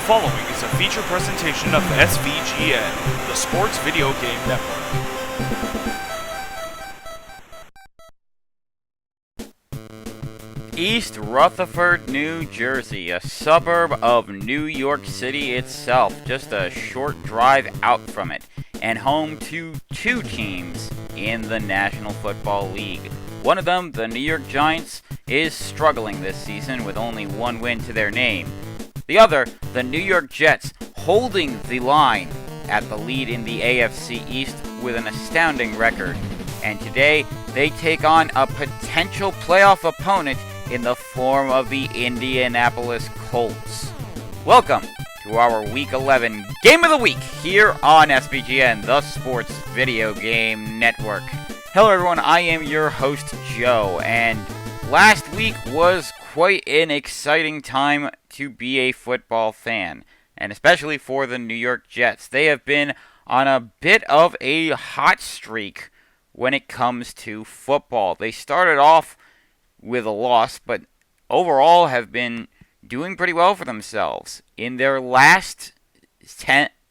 following is a feature presentation of SVGN, the Sports Video Game Network. East Rutherford, New Jersey, a suburb of New York City itself, just a short drive out from it, and home to two teams in the National Football League. One of them, the New York Giants, is struggling this season with only one win to their name. The other, the New York Jets, holding the line at the lead in the AFC East with an astounding record. And today, they take on a potential playoff opponent in the form of the Indianapolis Colts. Welcome to our Week 11 Game of the Week here on SVGN, the Sports Video Game Network. Hello everyone, I am your host Joe, and last week was quite an exciting time to be a football fan, and especially for the New York Jets. They have been on a bit of a hot streak when it comes to football. They started off with a loss, but overall have been doing pretty well for themselves. In their last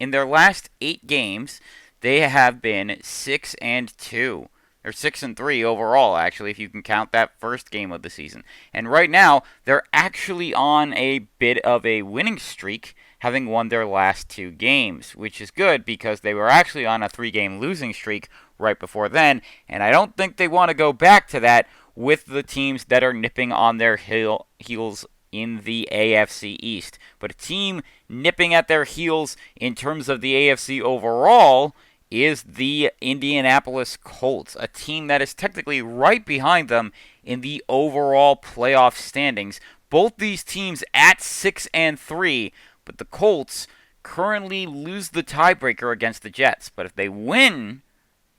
8 games, they have been 6-2. Or 6-3 overall, actually, if you can count that first game of the season. And right now, they're actually on a bit of a winning streak, having won their last 2 games, which is good because they were actually on a 3-game losing streak right before then, and I don't think they want to go back to that with the teams that are nipping on their heels in the AFC East. But a team nipping at their heels in terms of the AFC overall is the Indianapolis Colts, a team that is technically right behind them in the overall playoff standings. Both these teams at 6-3, but the Colts currently lose the tiebreaker against the Jets. But if they win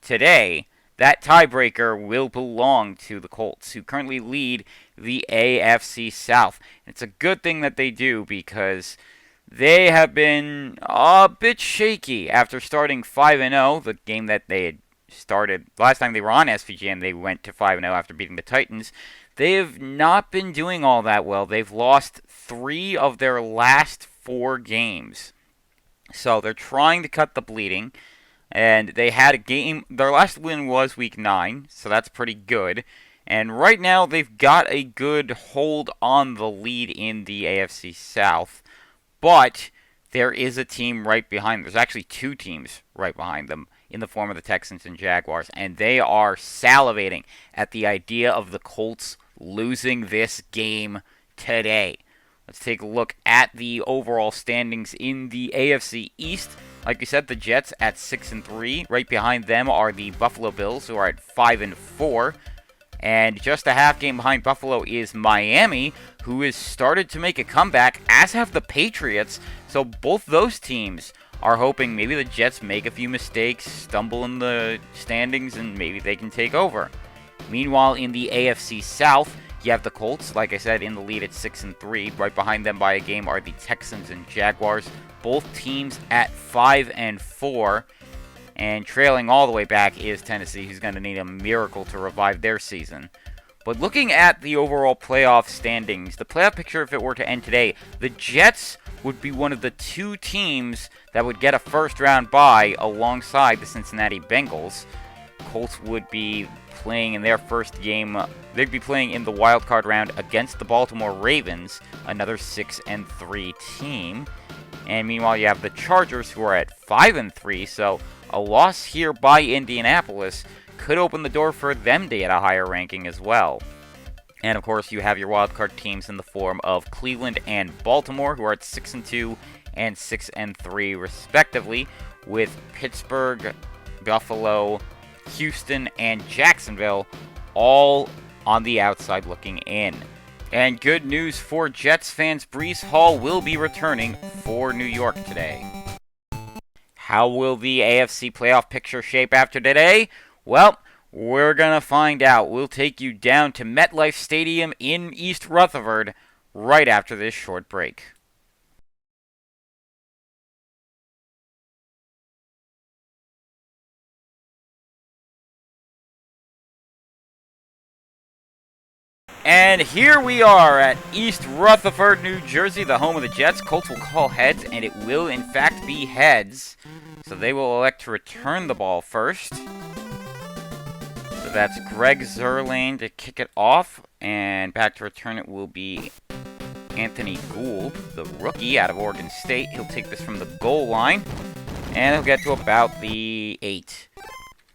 today, that tiebreaker will belong to the Colts, who currently lead the AFC South. And it's a good thing that they do because they have been a bit shaky after starting 5-0, the game that they had started. Last time they were on SVGN, they went to 5-0 after beating the Titans. They have not been doing all that well. They've lost 3 of their last 4 games. So they're trying to cut the bleeding. And they had a game, their last win was week 9, so that's pretty good. And right now they've got a good hold on the lead in the AFC South. But there is a team right behind them. There's actually 2 teams right behind them in the form of the Texans and Jaguars. And they are salivating at the idea of the Colts losing this game today. Let's take a look at the overall standings in the AFC East. Like we said, the Jets at 6-3. Right behind them are the Buffalo Bills, who are at 5-4. And just a half game behind Buffalo is Miami, who has started to make a comeback, as have the Patriots. So both those teams are hoping maybe the Jets make a few mistakes, stumble in the standings, and maybe they can take over. Meanwhile, in the AFC South, you have the Colts, like I said, in the lead at 6-3. Right behind them by a game are the Texans and Jaguars. Both teams at 5-4. And trailing all the way back is Tennessee, who's going to need a miracle to revive their season. But looking at the overall playoff standings, the playoff picture, if it were to end today, the Jets would be one of the 2 teams that would get a first-round bye alongside the Cincinnati Bengals. Colts would be playing in their first game. They'd be playing in the wild card round against the Baltimore Ravens, another 6-3 team. And meanwhile, you have the Chargers, who are at 5-3, so a loss here by Indianapolis could open the door for them to get a higher ranking as well. And of course, you have your wildcard teams in the form of Cleveland and Baltimore, who are at 6-2 and 6-3 respectively, with Pittsburgh, Buffalo, Houston, and Jacksonville all on the outside looking in. And good news for Jets fans, Breece Hall will be returning for New York today. How will the AFC playoff picture shape after today? Well, we're going to find out. We'll take you down to MetLife Stadium in East Rutherford right after this short break. And And here we are at East Rutherford, New Jersey, the home of the Jets. Colts will call heads, and it will in fact be heads. So they will elect to return the ball first. So that's Greg Zerlane to kick it off, and back to return it will be Anthony Gould, the rookie out of Oregon State. He'll take this from the goal line, and he'll get to about the 8.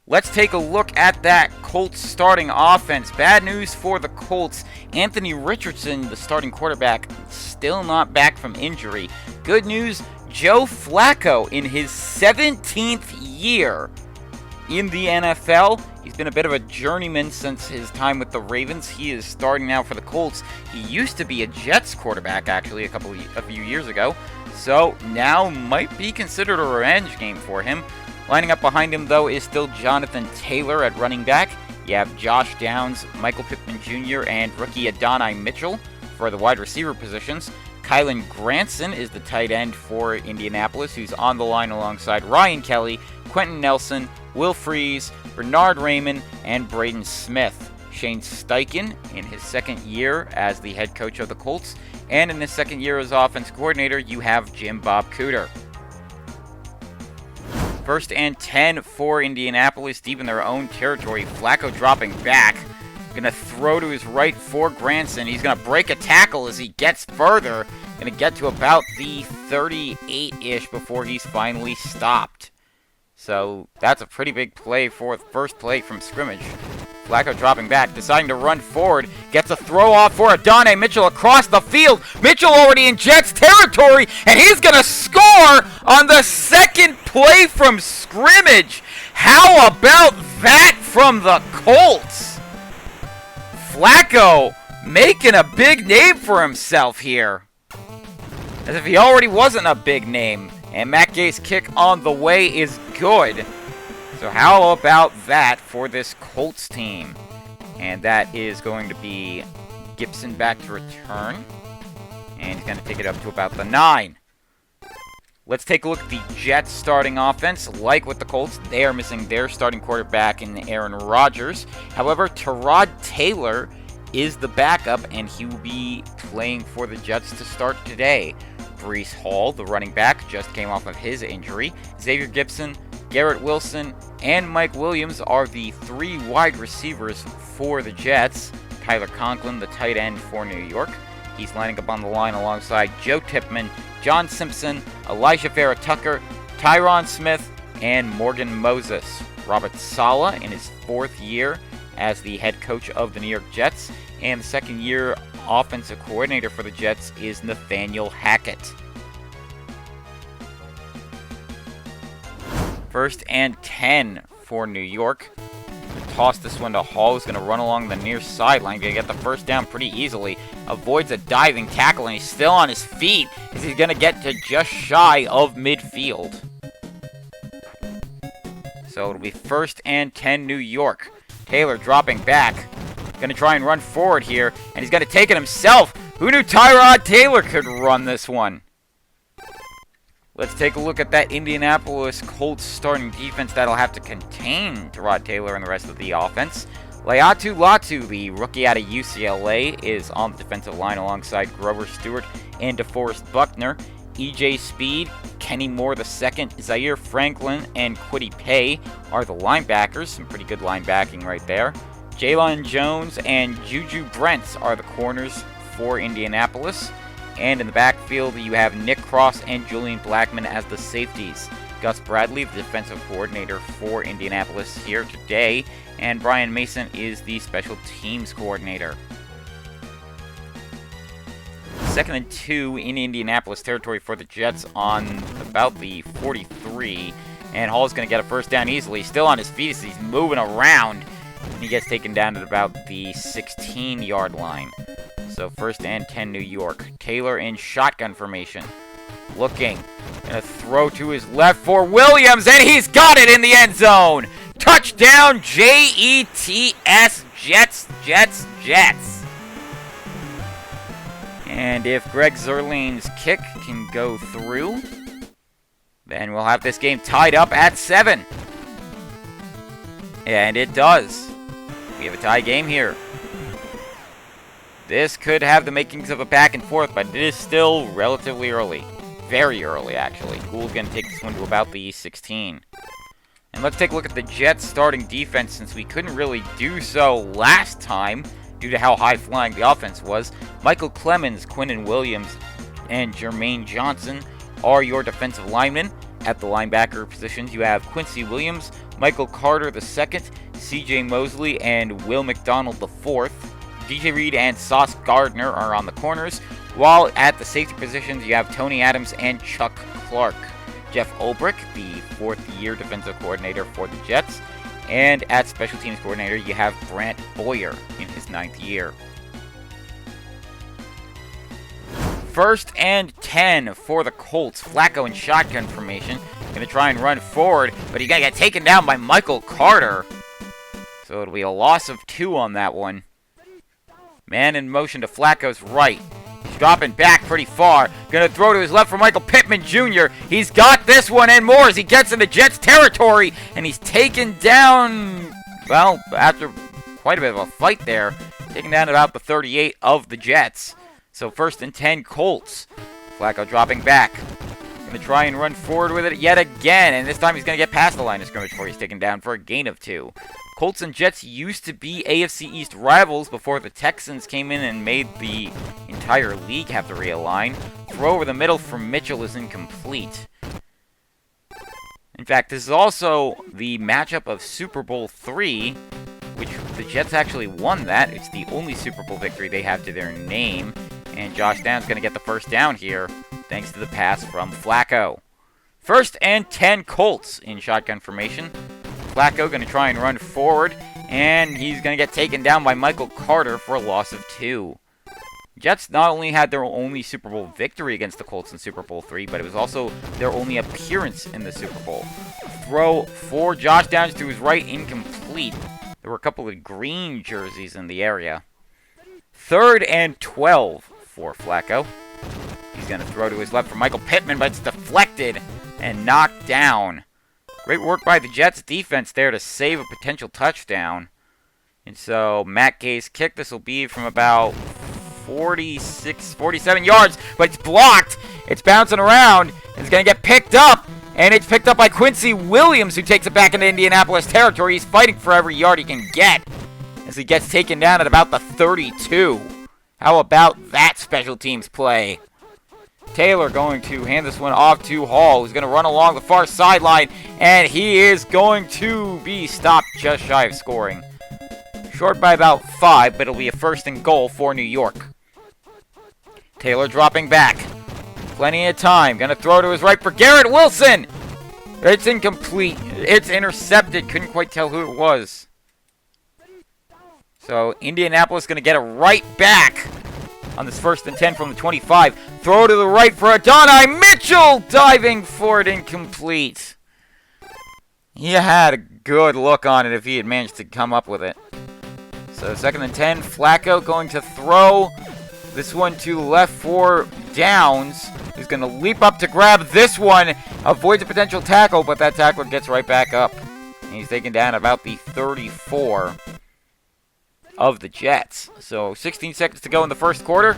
Let's take a look at that Colts starting offense. Bad news for the Colts. Anthony Richardson, the starting quarterback, still not back from injury. Good news, Joe Flacco in his 17th year in the NFL. He's been a bit of a journeyman since his time with the Ravens. He is starting now for the Colts. He used to be a Jets quarterback, actually, a few years ago. So now might be considered a revenge game for him. Lining up behind him, though, is still Jonathan Taylor at running back. You have Josh Downs, Michael Pittman Jr., and rookie Adonai Mitchell for the wide receiver positions. Kylan Granson is the tight end for Indianapolis, who's on the line alongside Ryan Kelly, Quentin Nelson, Will Freeze, Bernard Raymond, and Braden Smith. Shane Steichen in his second year as the head coach of the Colts, and in his second year as offense coordinator, you have Jim Bob Cooter. First and 10 for Indianapolis, deep in their own territory. Flacco dropping back. Going to throw to his right for Granson. He's going to break a tackle as he gets further. Going to get to about the 38-ish before he's finally stopped. So that's a pretty big play for the first play from scrimmage. Flacco dropping back, deciding to run forward. Gets a throw off for Adonai Mitchell across the field. Mitchell already in Jets territory, and he's going to score on the second play from scrimmage. How about that from the Colts? Flacco making a big name for himself here, as if he already wasn't a big name. And Matt Gay's kick on the way is good. So how about that for this Colts team? And that is going to be Gibson back to return. And he's going to take it up to about the 9. Let's take a look at the Jets starting offense. Like with the Colts, they are missing their starting quarterback in Aaron Rodgers. However, Tyrod Taylor is the backup, and he will be playing for the Jets to start today. Breece Hall, the running back, just came off of his injury. Xavier Gipson, Garrett Wilson, and Mike Williams are the 3 wide receivers for the Jets. Tyler Conklin, the tight end for New York. He's lining up on the line alongside Joe Tippmann, John Simpson, Elijah Vera-Tucker, Tyron Smith, and Morgan Moses. Robert Saleh in his 4th year as the head coach of the New York Jets, and the 2nd year offensive coordinator for the Jets is Nathaniel Hackett. First and 10 for New York. Toss this one to Hall, who's going to run along the near sideline. Going to get the first down pretty easily. Avoids a diving tackle, and he's still on his feet as he's going to get to just shy of midfield. So it'll be first and 10 New York. Taylor dropping back. Going to try and run forward here, and he's going to take it himself. Who knew Tyrod Taylor could run this one? Let's take a look at that Indianapolis Colts starting defense that'll have to contain Tyrod Taylor and the rest of the offense. Laiatu Latu, the rookie out of UCLA, is on the defensive line alongside Grover Stewart and DeForest Buckner. EJ Speed, Kenny Moore II, Zaire Franklin, and Kwity Paye are the linebackers. Some pretty good linebacking right there. Jalen Jones and Juju Brents are the corners for Indianapolis. And in the backfield, you have Nick Cross and Julian Blackman as the safeties. Gus Bradley, the defensive coordinator for Indianapolis here today. And Brian Mason is the special teams coordinator. 2nd and 2 in Indianapolis territory for the Jets on about the 43. And Hall's going to get a first down easily. Still on his feet as he's moving around. And he gets taken down at about the 16-yard line. So first and 10 New York. Taylor in shotgun formation. Looking. Gonna throw to his left for Williams, and he's got it in the end zone! Touchdown Jets, Jets, Jets, Jets. And if Greg Zerlane's kick can go through, then we'll have this game tied up at 7. And it does. We have a tie game here. This could have the makings of a back and forth, but it is still relatively early. Very early, actually. Gould's going to take this one to about the 16. And let's take a look at the Jets' starting defense, since we couldn't really do so last time due to how high-flying the offense was. Michael Clemens, Quinnen Williams, and Jermaine Johnson are your defensive linemen. At the linebacker positions, you have Quincy Williams, Michael Carter II, C.J. Mosley, and Will McDonald IV. DJ Reed and Sauce Gardner are on the corners, while at the safety positions, you have Tony Adams and Chuck Clark. Jeff Ulbrich, the fourth-year defensive coordinator for the Jets, and at special teams coordinator, you have Brant Boyer in his 9th year. 1st and 10 for the Colts. Flacco in shotgun formation. Going to try and run forward, but he's going to get taken down by Michael Carter. So it'll be a loss of 2 on that one. Man in motion to Flacco's right. He's dropping back pretty far. Going to throw to his left for Michael Pittman Jr. He's got this one and more as he gets into Jets territory. And he's taken down, well, after quite a bit of a fight there. Taken down about the 38 of the Jets. So 1st and 10 Colts. Flacco dropping back. Going to try and run forward with it yet again. And this time he's going to get past the line of scrimmage before he's taken down for a gain of 2. Colts and Jets used to be AFC East rivals before the Texans came in and made the entire league have to realign. Throw over the middle from Mitchell is incomplete. In fact, this is also the matchup of Super Bowl III, which the Jets actually won that. It's the only Super Bowl victory they have to their name. And Josh Downs going to get the first down here, thanks to the pass from Flacco. 1st and 10 Colts in shotgun formation. Flacco going to try and run forward, and he's going to get taken down by Michael Carter for a loss of 2. Jets not only had their only Super Bowl victory against the Colts in Super Bowl III, but it was also their only appearance in the Super Bowl. Throw for Josh Downs to his right, incomplete. There were a couple of green jerseys in the area. 3rd and 12 for Flacco. He's going to throw to his left for Michael Pittman, but it's deflected and knocked down. Great work by the Jets defense there to save a potential touchdown. And so Matt Gay's kick, this will be from about 47 yards, but it's blocked. It's bouncing around. It's going to get picked up, and it's picked up by Quincy Williams, who takes it back into Indianapolis territory. He's fighting for every yard he can get as he gets taken down at about the 32. How about that special teams play? Taylor going to hand this one off to Hall, who's going to run along the far sideline, and he is going to be stopped just shy of scoring. Short by about 5, but it'll be a 1st and goal for New York. Taylor dropping back. Plenty of time. Going to throw to his right for Garrett Wilson. It's incomplete. It's intercepted. Couldn't quite tell who it was. So Indianapolis going to get it right back on this 1st and 10 from the 25. Throw to the right for Adonai Mitchell. Diving for it, incomplete. He had a good look on it if he had managed to come up with it. So 2nd and 10. Flacco going to throw this one to left for Downs. He's going to leap up to grab this one. Avoids a potential tackle, but that tackler gets right back up. And he's taken down about the 34 of the Jets. So 16 seconds to go in the 1st quarter.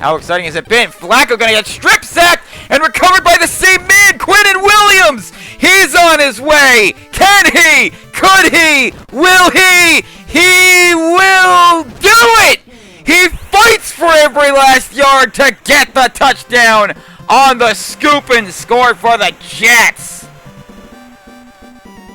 How exciting has it been? Flacco going to get strip sacked and recovered by the same man, Quinnen Williams. He's on his way. Can he? Could he? Will he? He will do it. He fights for every last yard to get the touchdown on the scoop and score for the Jets.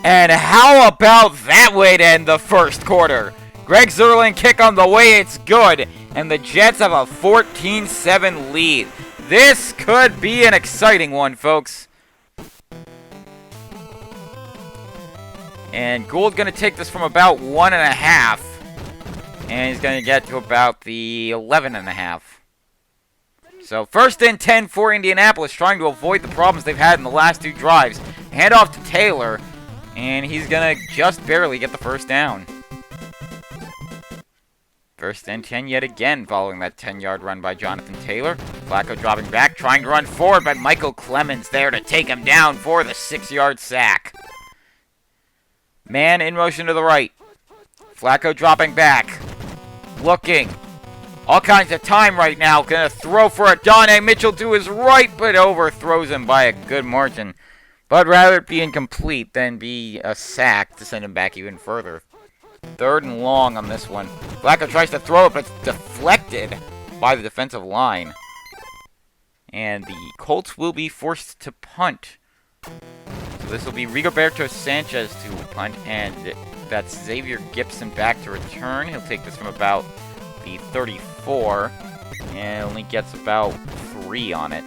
And how about that way to end the 1st quarter? Greg Zerlin kick on the way, it's good. And the Jets have a 14-7 lead. This could be an exciting one, folks. And Gould's going to take this from about 1.5. And he's going to get to about the 11.5. So 1st and 10 for Indianapolis, trying to avoid the problems they've had in the last 2 drives. Hand off to Taylor. And he's going to just barely get the 1st down. 1st and 10 yet again following that 10-yard run by Jonathan Taylor. Flacco dropping back, trying to run forward, but Michael Clemens there to take him down for the 6-yard sack. Man in motion to the right. Flacco dropping back. Looking. all kinds of time right now. Gonna throw for Adonai Mitchell to his right, but overthrows him by a good margin. But rather it be incomplete than be a sack to send him back even further. 3rd and long on this one. Flacco tries to throw it, but it's deflected by the defensive line. And the Colts will be forced to punt. So this will be Rigoberto Sanchez to punt, and that's Xavier Gibson back to return. He'll take this from about the 34, and only gets about 3 on it.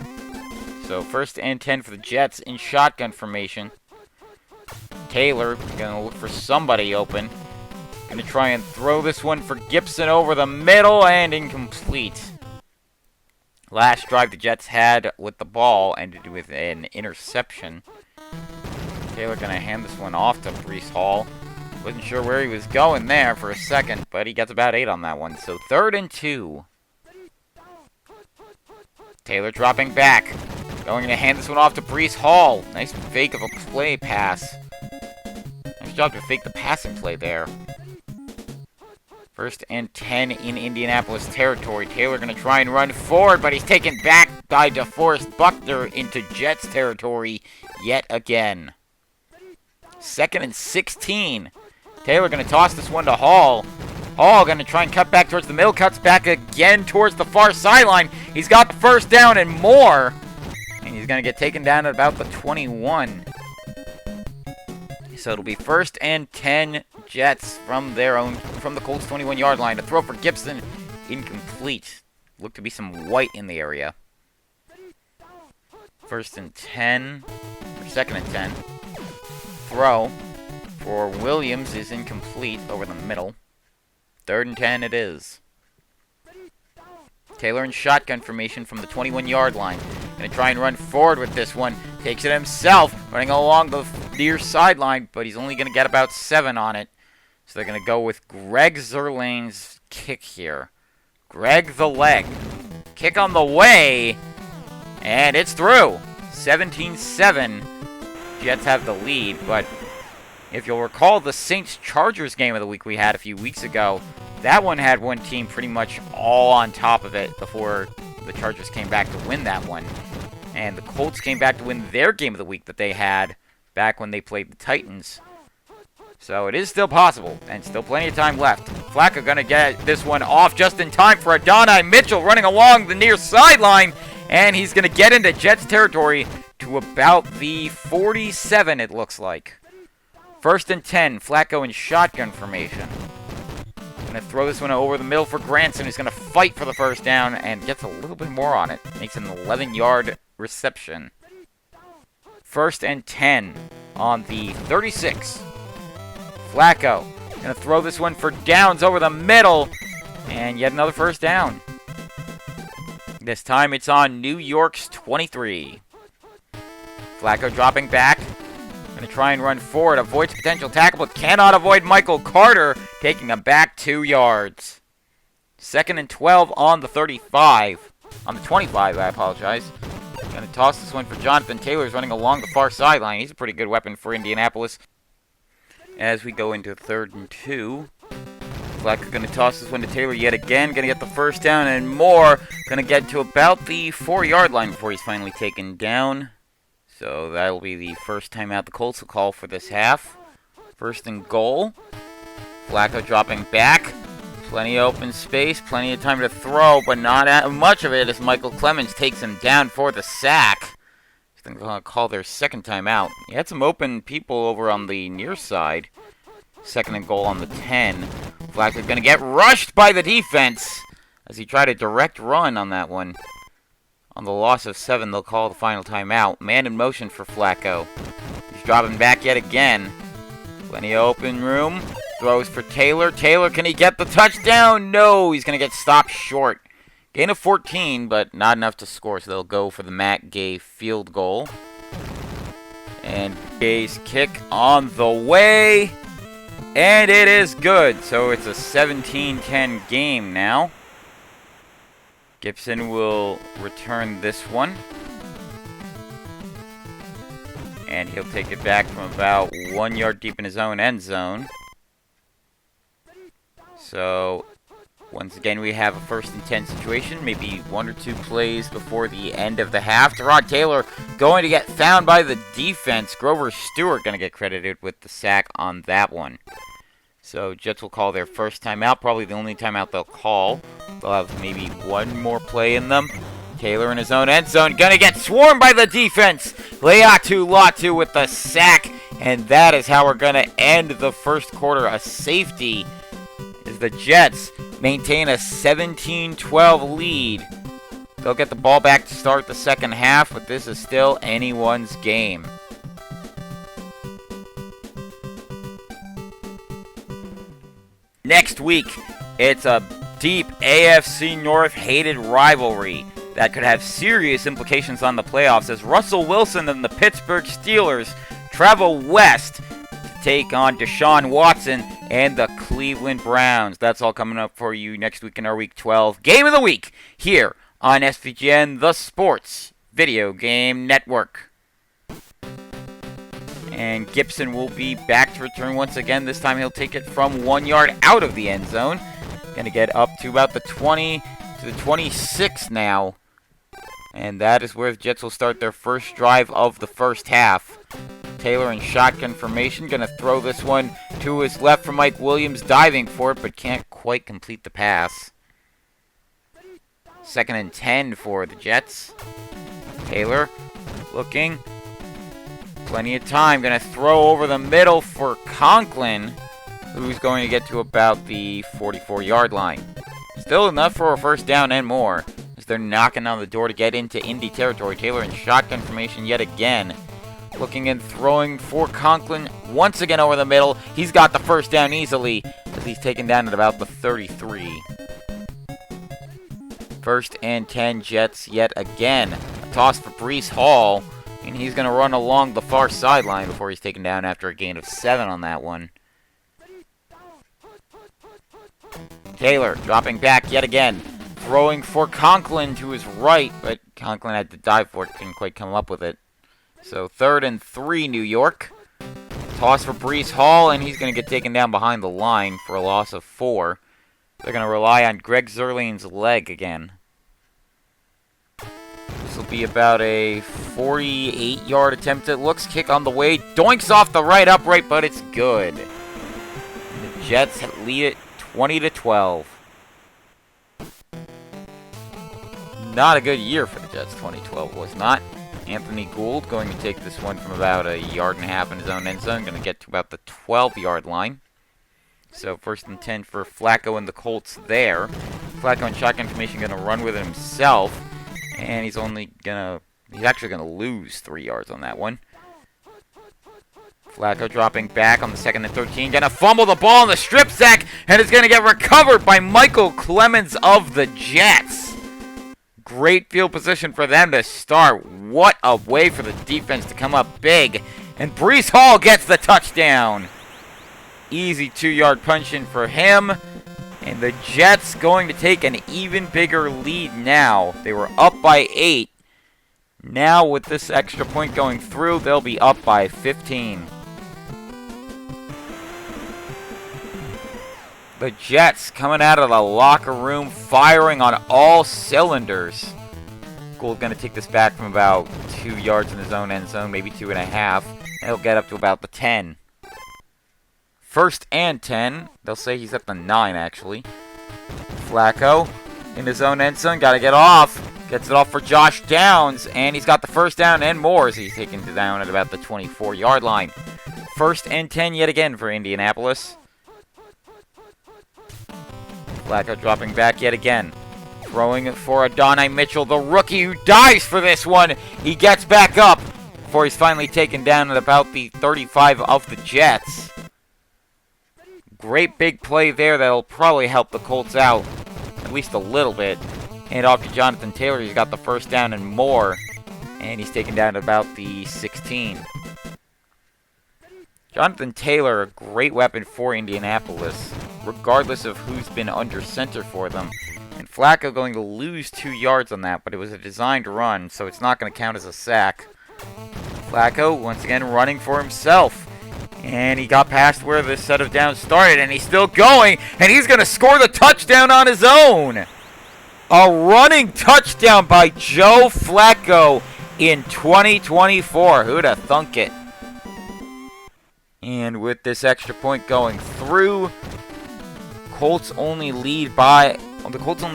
So 1st and 10 for the Jets in shotgun formation. Taylor gonna look for somebody open. Gonna try and throw this one for Gibson over the middle, and incomplete. Last drive the Jets had with the ball ended with an interception. Taylor gonna hand this one off to Breece Hall. Wasn't sure where he was going there for a second, but he gets about 8 on that one. So 3rd and 2. Taylor dropping back. Going to hand this one off to Breece Hall. Nice fake of a play pass. Nice job to fake the passing play there. 1st and 10 in Indianapolis territory. Taylor going to try and run forward, but he's taken back by DeForest Buckner into Jets territory yet again. 2nd and 16. Taylor going to toss this one to Hall. Hall going to try and cut back towards the middle. Cuts back again towards the far sideline. He's got the 1st down and more. And he's going to get taken down at about the 21. So it'll be 1st and 10 Jets from the Colts 21-yard line. To throw for Gibson, incomplete. Looked to be some white in the area. 1st and 10, or 2nd and 10. Throw for Williams is incomplete over the middle. 3rd and 10 it is. Taylor in shotgun formation from the 21-yard line. Going to try and run forward with this one. Takes it himself, running along the near sideline, but he's only going to get about 7 on it. So they're going to go with Greg Zerlane's kick here. Greg the leg. Kick on the way, and it's through. 17-7. Jets have the lead, but if you'll recall the Saints-Chargers game of the week we had a few weeks ago, that one had one team pretty much all on top of it before the Chargers came back to win that one. And the Colts came back to win their game of the week that they had back when they played the Titans. So it is still possible, and still plenty of time left. Flacco going to get this one off just in time for Adonai Mitchell running along the near sideline. And he's going to get into Jets territory to about the 47, it looks like. 1st and 10, Flacco in shotgun formation. Going to throw this one over the middle for Granson, who's going to fight for the 1st down and gets a little bit more on it. Makes an 11-yard reception. 1st and 10 on the 36. Flacco going to throw this one for Downs over the middle, and yet another 1st down. This time it's on New York's 23. Flacco dropping back. Going to try and run forward. Avoids potential tackle, but cannot avoid Michael Carter, taking him back 2 yards. 2nd and 12 on the 35. On the 25, I apologize. Going to toss this one for Jonathan Taylor, who's running along the far sideline. He's a pretty good weapon for Indianapolis. As we go into 3rd and 2. Flacco going to toss this one to Taylor yet again. Going to get the 1st down and more. Going to get to about the 4-yard line before he's finally taken down. So that'll be the first timeout the Colts will call for this half. 1st and goal. Flacco dropping back. Plenty of open space. Plenty of time to throw, but not much of it as Michael Clemens takes him down for the sack. They're going to call their 2nd timeout. He had some open people over on the near side. 2nd and goal on the 10. Flacco's going to get rushed by the defense as he tried a direct run on that one. On the loss of 7, they'll call the final timeout. Man in motion for Flacco. He's dropping back yet again. Plenty of open room. Throws for Taylor. Taylor, can he get the touchdown? No, he's going to get stopped short. Gain of 14, but not enough to score, so they'll go for the Matt Gay field goal. And Gay's kick on the way. And it is good. So it's a 17-10 game now. Gibson will return this one. And he'll take it back from about 1 yard deep in his own end zone. So Once again, we have a 1st and 10 situation, maybe 1 or 2 plays before the end of the half. Tyrod Taylor going to get found by the defense. Grover Stewart going to get credited with the sack on that one. So Jets will call their first timeout, probably the only timeout they'll call. They'll have maybe 1 more play in them. Taylor in his own end zone, going to get swarmed by the defense. Leatu Latu with the sack, and that is how we're going to end the first quarter. A safety as the Jets maintain a 17-12 lead. They'll get the ball back to start the second half, but this is still anyone's game. Next week, it's a deep AFC North hated rivalry that could have serious implications on the playoffs as Russell Wilson and the Pittsburgh Steelers travel west to take on Deshaun Watson and the Cleveland Browns. That's all coming up for you next week in our Week 12 Game of the Week here on SVGN, the Sports Video Game Network. And Gibson will be back to return once again. This time he'll take it from 1 yard out of the end zone. Going to get up to about the 20 to the 26 now. And that is where the Jets will start their first drive of the first half. Taylor in shotgun formation, going to throw this one to his left for Mike Williams, diving for it, but can't quite complete the pass. 2nd and 10 for the Jets. Taylor looking. Plenty of time. Going to throw over the middle for Conklin, who's going to get to about the 44-yard line. Still enough for a first down and more, as they're knocking on the door to get into Indy territory. Taylor in shotgun formation yet again. Looking and throwing for Conklin once again over the middle. He's got the first down easily, as he's taken down at about the 33. 1st and 10 Jets yet again. A toss for Breece Hall, and he's going to run along the far sideline before he's taken down after a gain of 7 on that one. Taylor dropping back yet again. Throwing for Conklin to his right, but Conklin had to dive for it, couldn't quite come up with it. So 3rd and 3 New York. Toss for Breece Hall, and he's going to get taken down behind the line for a loss of 4. They're going to rely on Greg Zerling's leg again. This will be about a 48-yard attempt. It looks kick on the way. Doinks off the right upright, but it's good. And the Jets lead it 20-12. Not a good year for the Jets. 2012 was not. Anthony Gould going to take this one from about a yard and a half in his own end zone. Going to get to about the 12-yard line. So 1st and 10 for Flacco and the Colts there. Flacco in shotgun formation going to run with it himself. And he's actually going to lose 3 yards on that one. Flacco dropping back on the 2nd and 13. Going to fumble the ball in the strip sack. And it's going to get recovered by Michael Clemens of the Jets. Great field position for them to start. What a way for the defense to come up big. And Breece Hall gets the touchdown. Easy 2-yard punch in for him. And the Jets going to take an even bigger lead now. They were up by 8. Now with this extra point going through, they'll be up by 15. The Jets coming out of the locker room, firing on all cylinders. Gould going to take this back from about 2 yards in his own end zone, maybe 2.5. And he'll get up to about the 10. 1st and 10. They'll say he's at the 9, actually. Flacco in his own end zone. Got to get off. Gets it off for Josh Downs. And he's got the first down and more as he's taken down at about the 24-yard line. 1st and 10 yet again for Indianapolis. Flacco dropping back yet again. Throwing for Adonai Mitchell, the rookie who dives for this one. He gets back up before he's finally taken down at about the 35 of the Jets. Great big play there that'll probably help the Colts out at least a little bit. Hand off to Jonathan Taylor. He's got the first down and more. And he's taken down at about the 16. Jonathan Taylor, a great weapon for Indianapolis, regardless of who's been under center for them. And Flacco going to lose 2 yards on that, but it was a designed run, so it's not going to count as a sack. Flacco, once again, running for himself. And he got past where the set of downs started, and he's still going, and he's going to score the touchdown on his own. A running touchdown by Joe Flacco in 2024. Who'd have thunk it? And with this extra point going through, the Colts only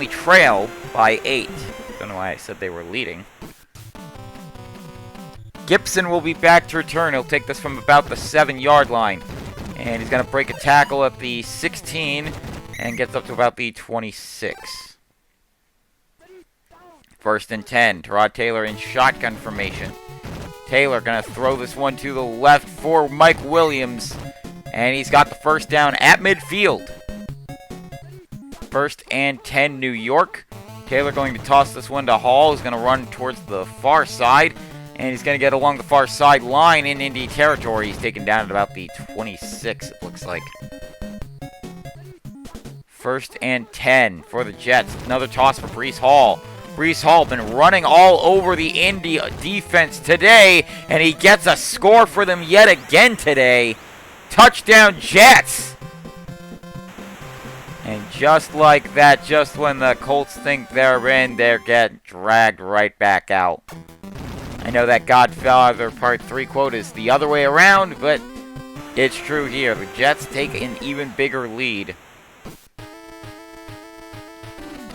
trail by 8. Don't know why I said they were leading. Gibson will be back to return. He'll take this from about the 7-yard line. And he's going to break a tackle at the 16 and gets up to about the 26. First and 10. Tyrod Taylor in shotgun formation. Taylor going to throw this one to the left for Mike Williams. And he's got the first down at midfield. First and 10, New York. Taylor going to toss this one to Hall, who's going to run towards the far side. And he's going to get along the far side line in Indy territory. He's taken down at about the 26, it looks like. First and 10 for the Jets. Another toss for Breece Hall. Breece Hall been running all over the Indy defense today, and he gets a score for them yet again today. Touchdown Jets! And just like that, just when the Colts think they're in, they're getting dragged right back out. I know that Godfather Part 3 quote is the other way around, but it's true here. The Jets take an even bigger lead.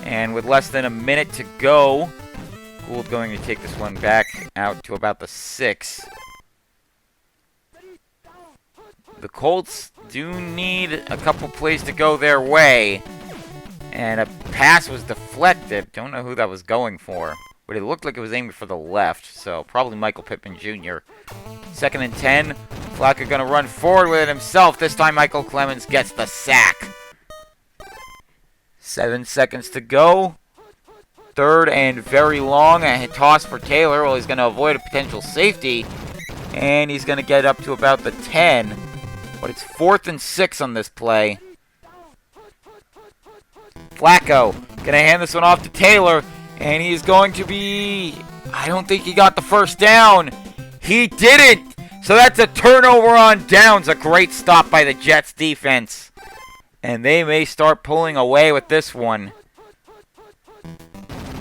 And with less than a minute to go, Gould going to take this one back out to about the 6. The Colts do need a couple plays to go their way. And a pass was deflected. Don't know who that was going for. But it looked like it was aiming for the left. So probably Michael Pittman Jr. Second and 10. Flacco going to run forward with it himself. This time Michael Clemens gets the sack. 7 seconds to go. Third and very long. A toss for Taylor. Well, he's going to avoid a potential safety. And he's going to get up to about the 10. But it's 4th and 6 on this play. Flacco going to hand this one off to Taylor. And he's going to be... I don't think he got the first down. He didn't. So that's a turnover on downs. A great stop by the Jets defense. And they may start pulling away with this one.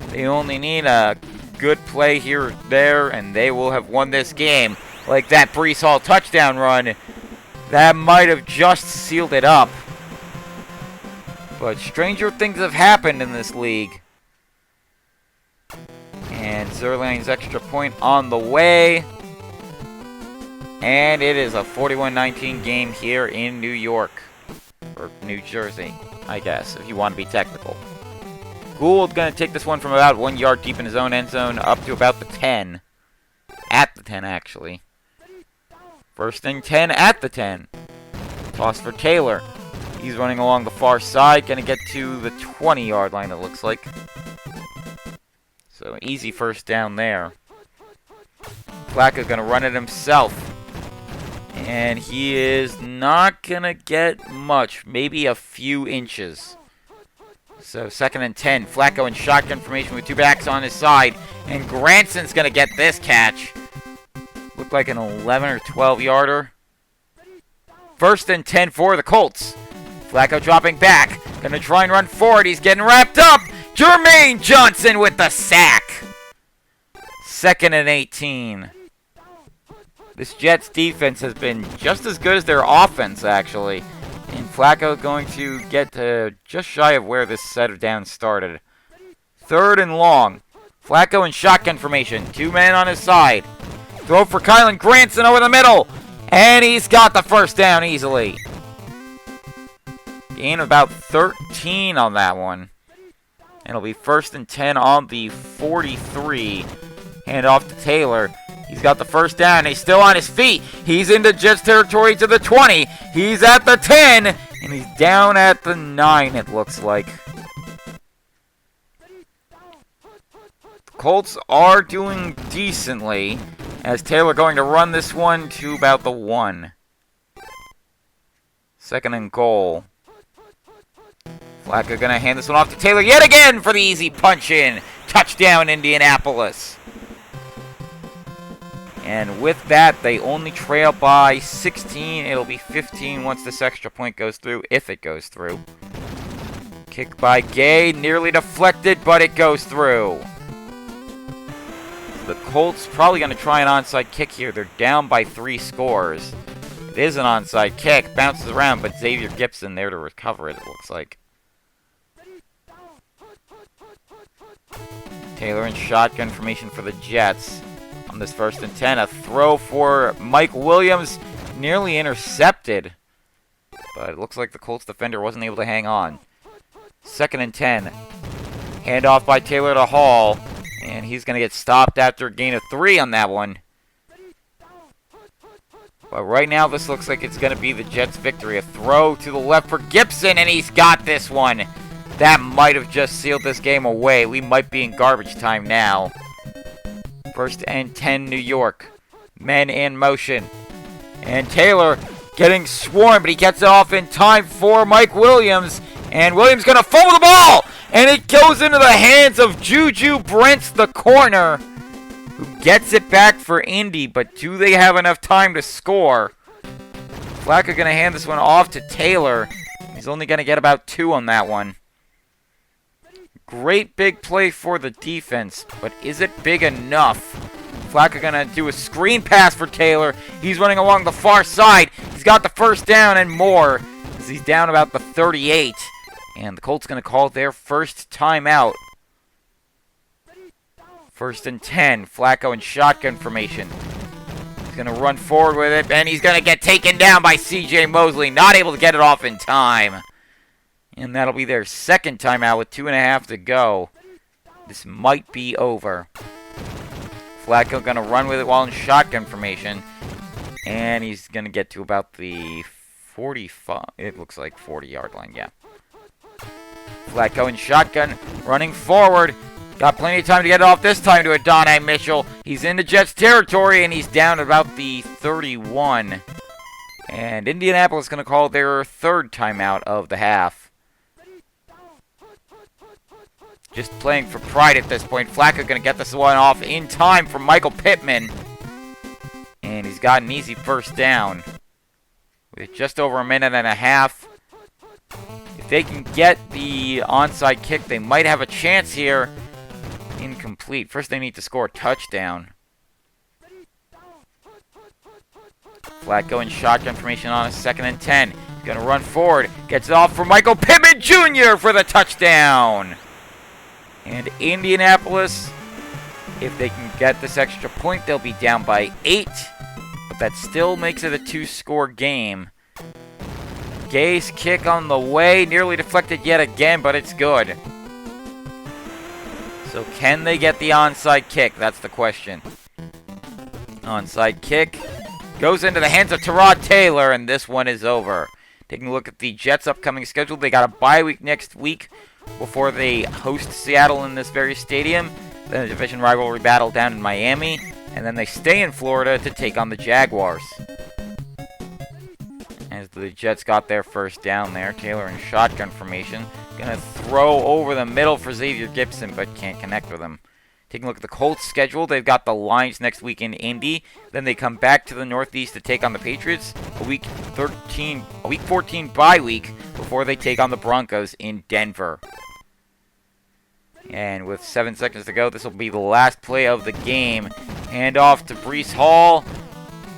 They only need a good play here or there, and they will have won this game. Like that Breece Hall touchdown run. That might have just sealed it up. But stranger things have happened in this league. And Zerlein's extra point on the way. And it is a 41-19 game here in New York. Or New Jersey, I guess, if you want to be technical. Gould going to take this one from about 1 yard deep in his own end zone up to about the 10. At the 10, actually. First and 10 at the 10. Toss for Taylor. He's running along the far side. Going to get to the 20-yard line, it looks like. So, easy first down there. Flacco going to run it himself. And he is not going to get much. Maybe a few inches. So, second and 10. Flacco in shotgun formation with 2 backs on his side. And Granson's going to get this catch. Looked like an 11 or 12-yarder. First and 10 for the Colts. Flacco dropping back. Going to try and run forward. He's getting wrapped up. Jermaine Johnson with the sack. Second and 18. This Jets defense has been just as good as their offense, actually. And Flacco going to get to just shy of where this set of downs started. Third and long. Flacco in shotgun formation. 2 men on his side. Throw for Kylan Granson over the middle. And he's got the first down easily. Gain of about 13 on that one. And it'll be first and 10 on the 43. Hand off to Taylor. He's got the first down. He's still on his feet. He's into Jets territory to the 20. He's at the 10. And he's down at the 9, it looks like. The Colts are doing decently. As Taylor going to run this one to about the 1. Second and goal. Flacco going to hand this one off to Taylor yet again for the easy punch in. Touchdown, Indianapolis. And with that, they only trail by 16. It'll be 15 once this extra point goes through, if it goes through. Kick by Gay, nearly deflected, but it goes through. The Colts probably going to try an onside kick here. They're down by 3 scores. It is an onside kick. Bounces around, but Xavier Gipson there to recover it, it looks like. Taylor in shotgun formation for the Jets. On this 1st and 10, a throw for Mike Williams. Nearly intercepted. But it looks like the Colts defender wasn't able to hang on. 2nd and 10. Handoff by Taylor to Hall. And he's going to get stopped after a gain of 3 on that one. But right now, this looks like it's going to be the Jets' victory. A throw to the left for Gipson, and he's got this one. That might have just sealed this game away. We might be in garbage time now. 1st and 10, New York. Men in motion. And Taylor getting swarmed, but he gets it off in time for Mike Williams. And Williams going to fumble the ball! And it goes into the hands of Juju Brents, the corner, who gets it back for Indy. But do they have enough time to score? Flacco going to hand this one off to Taylor. He's only going to get about 2 on that one. Great big play for the defense, but is it big enough? Flacco going to do a screen pass for Taylor. He's running along the far side. He's got the 1st down and more, as he's down about the 38. And the Colts going to call their first timeout. 1st and 10. Flacco in shotgun formation. He's going to run forward with it, and he's going to get taken down by C.J. Mosley. Not able to get it off in time. And that'll be their 2nd timeout with 2.5 to go. This might be over. Flacco going to run with it while in shotgun formation. And he's going to get to about the 45. It looks like 40-yard line, yeah. Flacco in shotgun, running forward. Got plenty of time to get it off this time to Adonai Mitchell. He's into Jets territory, and he's down at about the 31. And Indianapolis going to call their 3rd timeout of the half. Just playing for pride at this point. Flacco going to get this one off in time for Michael Pittman. And he's got an easy 1st down. With just over a minute and a half. If they can get the onside kick, they might have a chance here. Incomplete. First they need to score a touchdown. Flacco in shotgun formation on a 2nd and 10. He's going to run forward. Gets it off for Michael Pittman Jr. for the touchdown. And Indianapolis, if they can get this extra point, they'll be down by 8. But that still makes it a 2-score game. Gay's kick on the way, nearly deflected yet again, but it's good. So can they get the onside kick? That's the question. Onside kick goes into the hands of Tyrod Taylor, and this one is over. Taking a look at the Jets' upcoming schedule, they got a bye week next week before they host Seattle in this very stadium. Then a division rivalry battle down in Miami, and then they stay in Florida to take on the Jaguars. As the Jets got their 1st down there, Taylor in shotgun formation. Gonna throw over the middle for Xavier Gipson, but can't connect with him. Taking a look at the Colts' schedule, they've got the Lions next week in Indy. Then they come back to the Northeast to take on the Patriots. A week 14 bye week before they take on the Broncos in Denver. And with 7 seconds to go, this will be the last play of the game. Hand off to Breece Hall.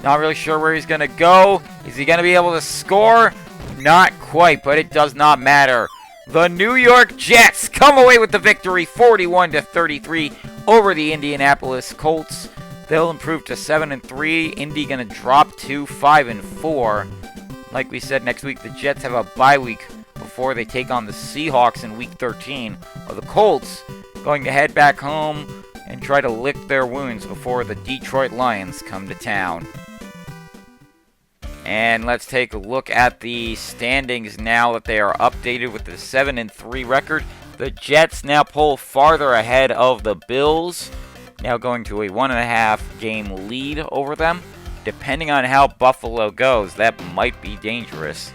Not really sure where he's going to go. Is he going to be able to score? Not quite, but it does not matter. The New York Jets come away with the victory, 41-33 over the Indianapolis Colts. They'll improve to 7-3. Indy going to drop to 5-4. Like we said, next week the Jets have a bye week before they take on the Seahawks in Week 13. While the Colts going to head back home and try to lick their wounds before the Detroit Lions come to town. And let's take a look at the standings now that they are updated with the 7-3 record. The Jets now pull farther ahead of the Bills, now going to a 1.5 game lead over them. Depending on how Buffalo goes, that might be dangerous.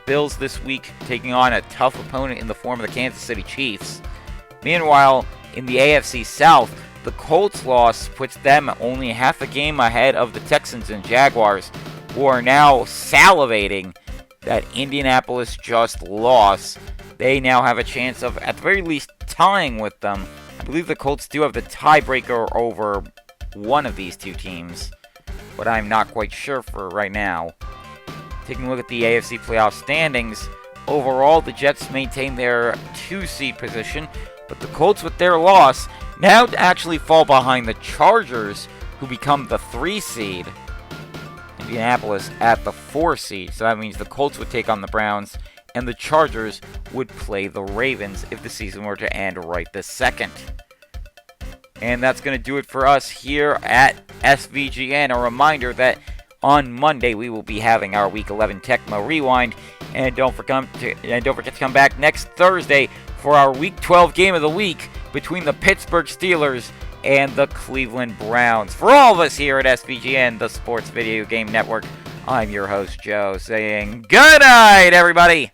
Bills this week taking on a tough opponent in the form of the Kansas City Chiefs. Meanwhile, in the AFC South, the Colts loss puts them only half a game ahead of the Texans and Jaguars, who are now salivating that Indianapolis just lost. They now have a chance of, at the very least, tying with them. I believe the Colts do have the tiebreaker over one of these two teams, but I'm not quite sure for right now. Taking a look at the AFC playoff standings, overall the Jets maintain their 2-seed position, but the Colts, with their loss, now actually fall behind the Chargers, who become the 3-seed. Indianapolis at the 4-seed, so that means the Colts would take on the Browns, and the Chargers would play the Ravens if the season were to end right this second. And that's going to do it for us here at SVGN. A reminder that on Monday we will be having our Week 11 Tecmo Rewind, and don't forget to come back next Thursday for our Week 12 Game of the Week between the Pittsburgh Steelers and the Cleveland Browns. For all of us here at SVGN, the Sports Video Game Network, I'm your host, Joe, saying good night, everybody!